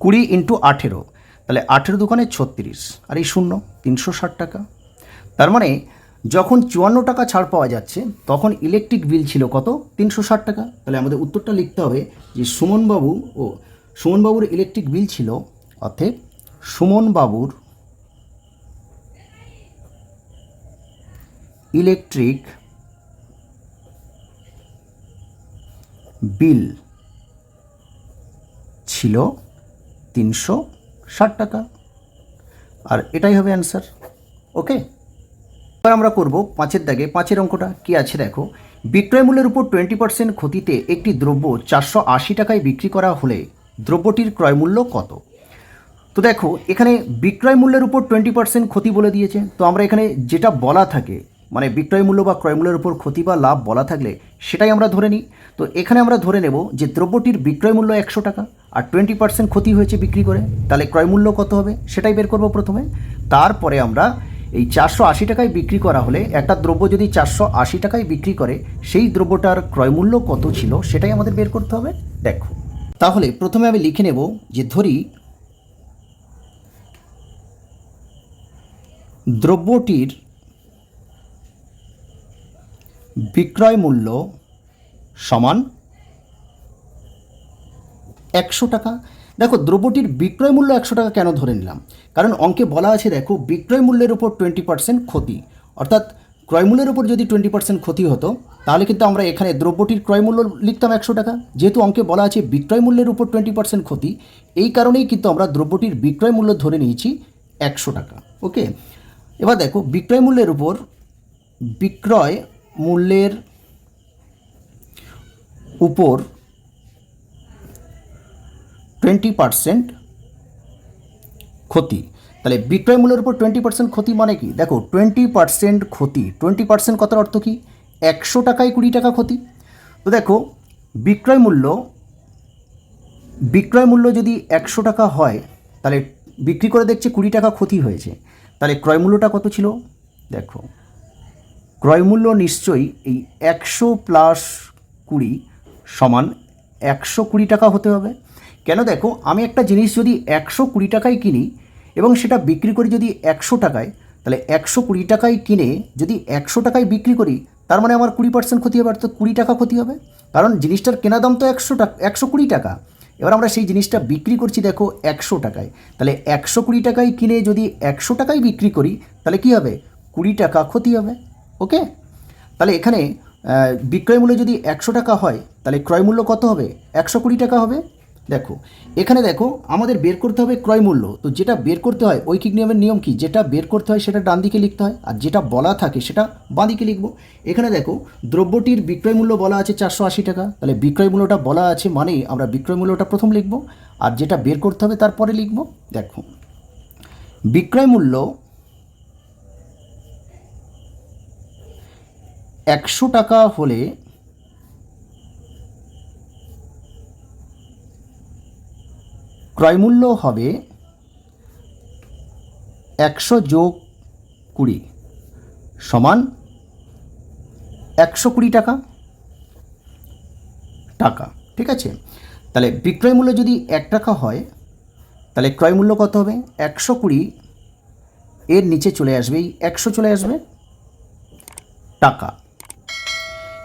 20 ইন্টু 18, তাহলে 18 দোকানে 36 আর এই 0 360 টাকা। তার মানে যখন 54 টাকা ছাড় পাওয়া যাচ্ছে তখন ইলেকট্রিক বিল ছিল কত? 360 টাকা। তাহলে আমাদের উত্তরটা লিখতে হবে যে সুমনবাবুর ইলেকট্রিক বিল ছিল, অর্থাৎ সুমনবাবুর ইলেকট্রিক বিল ছিল 360 টাকা। আর এটাই হবে অ্যান্সার। ওকে, এবার আমরা করব 5-এর দাগে। 5-এর অঙ্কটা কী আছে দেখো, বিক্রয় মূল্যের উপর 20% ক্ষতিতে একটি দ্রব্য 480 টাকায় বিক্রি করা হলে দ্রব্যটির ক্রয় মূল্য কত? তো দেখো এখানে বিক্রয় মূল্যের উপর 20% ক্ষতি বলে দিয়েছে। তো আমরা এখানে যেটা বলা থাকে, মানে বিক্রয় মূল্য বা ক্রয় মূল্যের উপর ক্ষতি বা লাভ বলা থাকলে সেটাই আমরা ধরে নিই। তো এখানে আমরা ধরে নেব যে দ্রব্যটির বিক্রয় মূল্য 100 টাকা আর 20% ক্ষতি হয়েছে বিক্রি করে, তাহলে ক্রয় মূল্য কত হবে সেটাই বের করব প্রথমে। তারপরে আমরা এই 480 টাকায় বিক্রি করা হলে, একটা দ্রব্য যদি 480 টাকায় বিক্রি করে সেই দ্রব্যটার ক্রয় মূল্য কত ছিল সেটাই আমাদের বের করতে হবে। দেখো তাহলে প্রথমে আমি লিখে নেব যে ধরি দ্রব্যটির বিক্রয় মূল্য সমান 100 টাকা। দেখো দ্রব্যটির বিক্রয় মূল্য 100 টাকা কেন ধরে নিলাম? কারণ অঙ্কে বলা আছে দেখো বিক্রয় মূল্যের উপর 20% ক্ষতি, অর্থাৎ ক্রয় মূল্যের উপর যদি 20% ক্ষতি হতো তাহলে কিন্তু আমরা এখানে দ্রব্যটির ক্রয় মূল্য লিখতাম 100 টাকা। যেহেতু অঙ্কে বলা আছে বিক্রয় মূল্যের উপর 20% ক্ষতি, এই কারণেই কিন্তু আমরা দ্রব্যটির বিক্রয় মূল্য ধরে নিয়েছি 100 টাকা। ওকে, এবার দেখো বিক্রয় মূল্যের উপর 20% ক্ষতি, তাহলে বিক্রয় মূল্যের উপর 20% ক্ষতি মানে কি? দেখো 20% ক্ষতি, 20% কথার অর্থ কি? 100 টাকায় 20 টাকা ক্ষতি। তো দেখো বিক্রয় মূল্য যদি 100 টাকা হয় তাহলে বিক্রি করে দেখছে 20 টাকা ক্ষতি হয়েছে, তাহলে ক্রয় মূল্যটা কত ছিল? দেখো ক্রয় মূল্য নিশ্চয়ই এই 100 প্লাস 20 সমান 120 টাকা হতে হবে। কেন? দেখো আমি একটা জিনিস যদি 120 টাকায় কিনি এবং সেটা বিক্রি করি যদি 100 টাকায়, তাহলে 120 টাকায় কিনে যদি 100 টাকায় বিক্রি করি তার মানে আমার 20% ক্ষতি হবে, অর্থাৎ 20 টাকা ক্ষতি হবে। কারণ জিনিসটার কেনা দাম তো 120 টাকা, এবার আমরা সেই জিনিসটা বিক্রি করছি দেখো 100 টাকায়, তাহলে 120 টাকায় কিনে যদি 100 টাকায় বিক্রি করি তাহলে কি হবে? 20 টাকা ক্ষতি হবে। ওকে, তাহলে এখানে বিক্রয় মূল্য যদি 100 টাকা হয় তাহলে ক্রয় মূল্য কত হবে? 120 টাকা হবে। দেখো এখানে দেখো আমাদের বের করতে হবে ক্রয় মূল্য, তো যেটা বের করতে হয় ঐকিক নিয়মের নিয়ম কি, যেটা বের করতে হয় সেটা ডান দিকে লিখতে হয়, আর যেটা বলা থাকে সেটা বাঁ দিকে লিখবো। এখানে দেখো দ্রব্যটির বিক্রয় মূল্য বলা আছে 480 টাকা, তাহলে বিক্রয় মূল্যটা বলা আছে মানেই আমরা বিক্রয় মূল্যটা প্রথম লিখবো, আর যেটা বের করতে হবে তারপরে লিখবো। দেখো বিক্রয় মূল্য 100 টাকা হলে ক্রয়মূল্য হবে 100 যোগ 20 সমান 120 টাকা। ঠিক আছে, তাহলে বিক্রয় মূল্য যদি 1 টাকা হয় তাহলে ক্রয় মূল্য কত হবে? 120, এর নিচে চলে আসবে এই 100 চলে আসবে টাকা।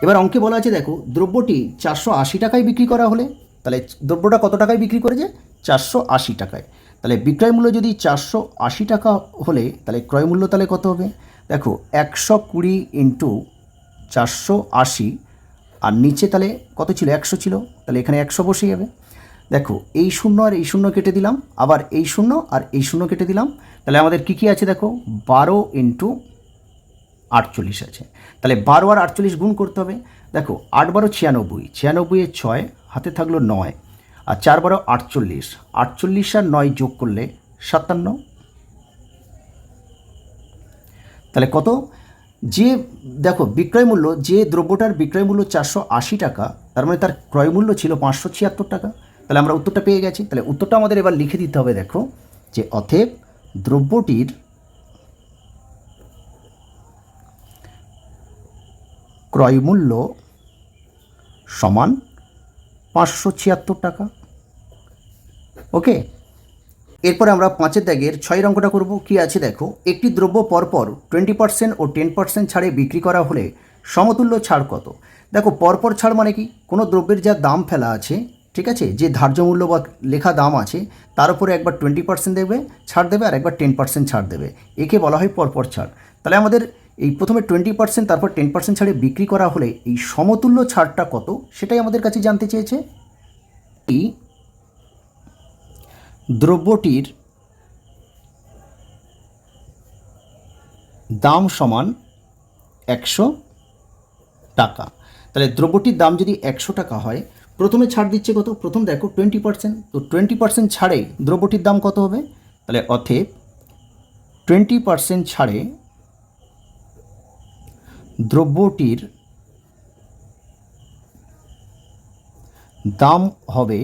এবার অঙ্কে বলা আছে দেখো দ্রব্যটি 480 টাকায় বিক্রি করা হলে, তাহলে দ্রব্যটা কত টাকায় বিক্রি করেছে? 480 টাকায়। তাহলে বিক্রয় মূল্য যদি 480 টাকা হলে তাহলে ক্রয় মূল্য তাহলে কত হবে? দেখো 120 ইন্টু 480, আর নিচে তাহলে কত ছিল? 100 ছিল, তাহলে এখানে 100 বসে যাবে। দেখো এই শূন্য আর এই শূন্য কেটে দিলাম, আবার এই শূন্য আর এই শূন্য কেটে দিলাম, তাহলে আমাদের কী কী আছে দেখো 12 ইন্টু 48 আছে। তাহলে 12 আর 48 গুণ করতে হবে। দেখো 8 12 96, 96 এর 6 হাতে থাকলো 9, আর 4 12 48, 48 আর 9 যোগ করলে 57। তাহলে কত? যে দেখো বিক্রয় মূল্য, যে দ্রব্যটার বিক্রয় মূল্য 480 টাকা, তার মানে তার ক্রয় মূল্য ছিল 576 টাকা। তাহলে আমরা উত্তরটা পেয়ে গেছি। তাহলে উত্তরটা আমাদের এবার লিখে দিতে হবে। দেখো যে অতএব দ্রব্যটির ক্রয় মূল্য সমান 576 টাকা। ওকে, এরপরে আমরা 5 দাগের 6 অঙ্কটা করব। কি আছে দেখো, একটি দ্রব্য পরপর 20% ও 10% ছাড়ে বিক্রি করা হলে সমতুল্য ছাড় কত? দেখো পরপর ছাড় মানে কি, কোনো দ্রব্যের যা দাম ফেলা আছে, ঠিক আছে, যে ধার্য মূল্য বা লেখা দাম আছে তার উপরে একবার 20% দেবে ছাড় দেবে, আর একবার 10% ছাড় দেবে, একে বলা হয় পরপর ছাড়। তাহলে আমাদের এই প্রথমে 20% তারপর 10% ছাড়ে বিক্রি করা হলে এই সমতুল্য ছাড়টা কত সেটাই আমাদের কাছে জানতে চেয়েছে। এই দ্রব্যটির দাম সমান 100 টাকা। তাহলে দ্রব্যটির দাম যদি 100 টাকা হয়, প্রথমে ছাড় দিচ্ছে কত? প্রথম দেখো 20%, তো 20% ছাড়ে দ্রব্যটির দাম কত হবে? তাহলে অতএব 20% ছাড়ে দ্রব্যটির দাম হবে,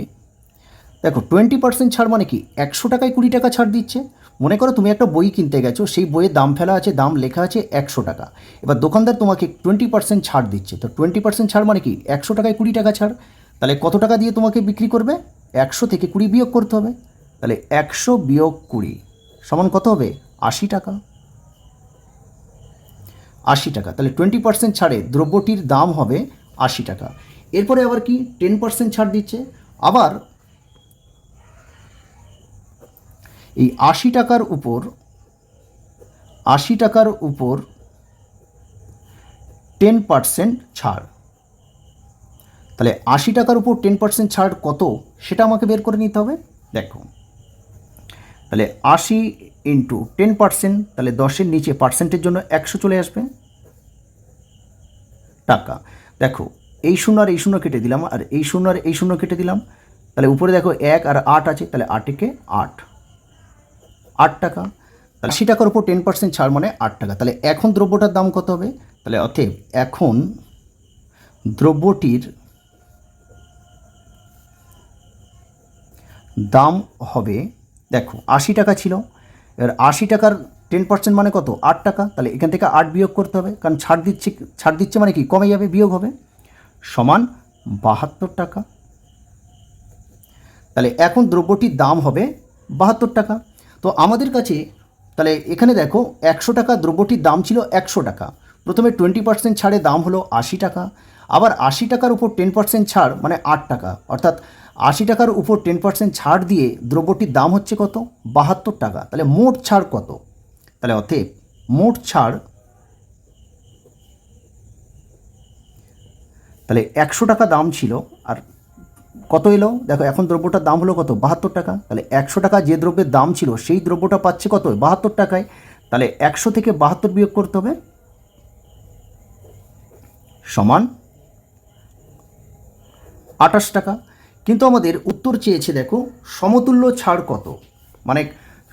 দেখো 20% ছাড় মানে কি 100 টাকায় 20 টাকা ছাড় দিচ্ছে। মনে করো তুমি একটা বই কিনতে গেছো, সেই বইয়ের দাম ফেলা আছে, দাম লেখা আছে 100 টাকা, এবার দোকানদার তোমাকে 20% ছাড় দিচ্ছে, তো 20% ছাড় মানে কি 100 টাকায় 20 টাকা ছাড়। তাহলে কত টাকা দিয়ে তোমাকে বিক্রি করবে? 100 থেকে 20 বিয়োগ করতে হবে। তাহলে 100 বিয়োগ 20 সমান কত হবে? 80 টাকা। 80 টাকা, তাহলে 20% ছাড়ে দ্রব্যটির দাম হবে 80 টাকা। এরপরে আবার কি 10% ছাড় দিচ্ছে, আবার এই 80 টাকার উপর 10% ছাড়। তাহলে 80 টাকার উপর 10% ছাড় কত সেটা আমাকে বের করে নিতে হবে। দেখো তাহলে 80 ইন্টু 10%, তাহলে 10-এর নিচে পার্সেন্টের জন্য 100 চলে আসবে টাকা। দেখো এই শূন্য আর এই শূন্য কেটে দিলাম, আর এই শূন্য আর এই শূন্য কেটে দিলাম, তাহলে উপরে দেখো 1 আর 8 আছে, তাহলে 8 একে 8 টাকা। তাহলে 80 টাকার উপর 10% ছাড় মানে 8 টাকা। তাহলে এখন দ্রব্যটার দাম কত হবে? তাহলে অতএব এখন দ্রব্যটির দাম হবে, দেখো 80 টাকা ছিল, এবার 80 টাকার 10% মানে কত? 8 টাকা। তাহলে এখান থেকে 8 বিয়োগ করতে হবে, কারণ ছাড় দিচ্ছে মানে কি কমে যাবে, বিয়োগ হবে, সমান 72 টাকা। তাহলে এখন দ্রব্যটির দাম হবে 72 টাকা। তো আমাদের কাছে তাহলে এখানে দেখো 100 টাকা দ্রব্যটির দাম ছিল 100 টাকা, প্রথমে 20% ছাড়ে দাম হলো 80 টাকা, আবার 80 টাকার উপর 10% ছাড় মানে 8 টাকা, অর্থাৎ 80 টাকার উপর 10% ছাড় দিয়ে দ্রব্যটির দাম হচ্ছে কত? 72 টাকা। তাহলে মোট ছাড় কত? তাহলে অতএব মোট ছাড় তাহলে 100 টাকা দাম ছিল, আর কত এলো দেখো, এখন দ্রব্যটার দাম হলো কত, 72 টাকা। তাহলে 100 টাকা যে দ্রব্যের দাম ছিল সেই দ্রব্যটা পাচ্ছে কত, 72 টাকায়। তাহলে 100 থেকে 72 বিয়োগ করতে হবে, সমান 28 টাকা। কিন্তু আমাদের উত্তর চেয়েছে দেখো সমতুল্য ছাড় কত, মানে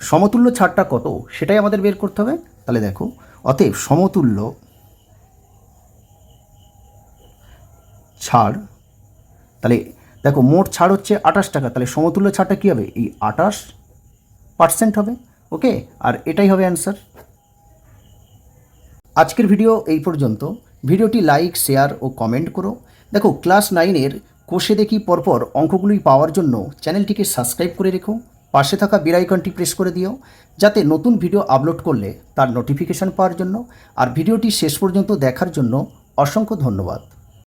সমতুল্য ছাড়টা কত সেটাই আমাদের বের করতে হবে। তাহলে দেখো, অতএব সমতুল্য ছাড়, তাহলে দেখো মোট ছাড় হচ্ছে 28 টাকা, তাহলে সমতুল্য ছাড়টা কী হবে, এই 28% হবে। ওকে, আর এটাই হবে অ্যান্সার। আজকের ভিডিও এই পর্যন্ত। ভিডিওটি লাইক, শেয়ার ও কমেন্ট করো। দেখো ক্লাস 9-এর কোষে দেখি পরপর অঙ্কগুলি পাওয়ার জন্য চ্যানেলটিকে সাবস্ক্রাইব করে রেখো, পাশে থাকা বেল আইকনটি প্রেস করে দিও, যাতে নতুন ভিডিও আপলোড করলে তার নোটিফিকেশান পাওয়ার জন্য। আর ভিডিওটি শেষ পর্যন্ত দেখার জন্য অসংখ্য ধন্যবাদ।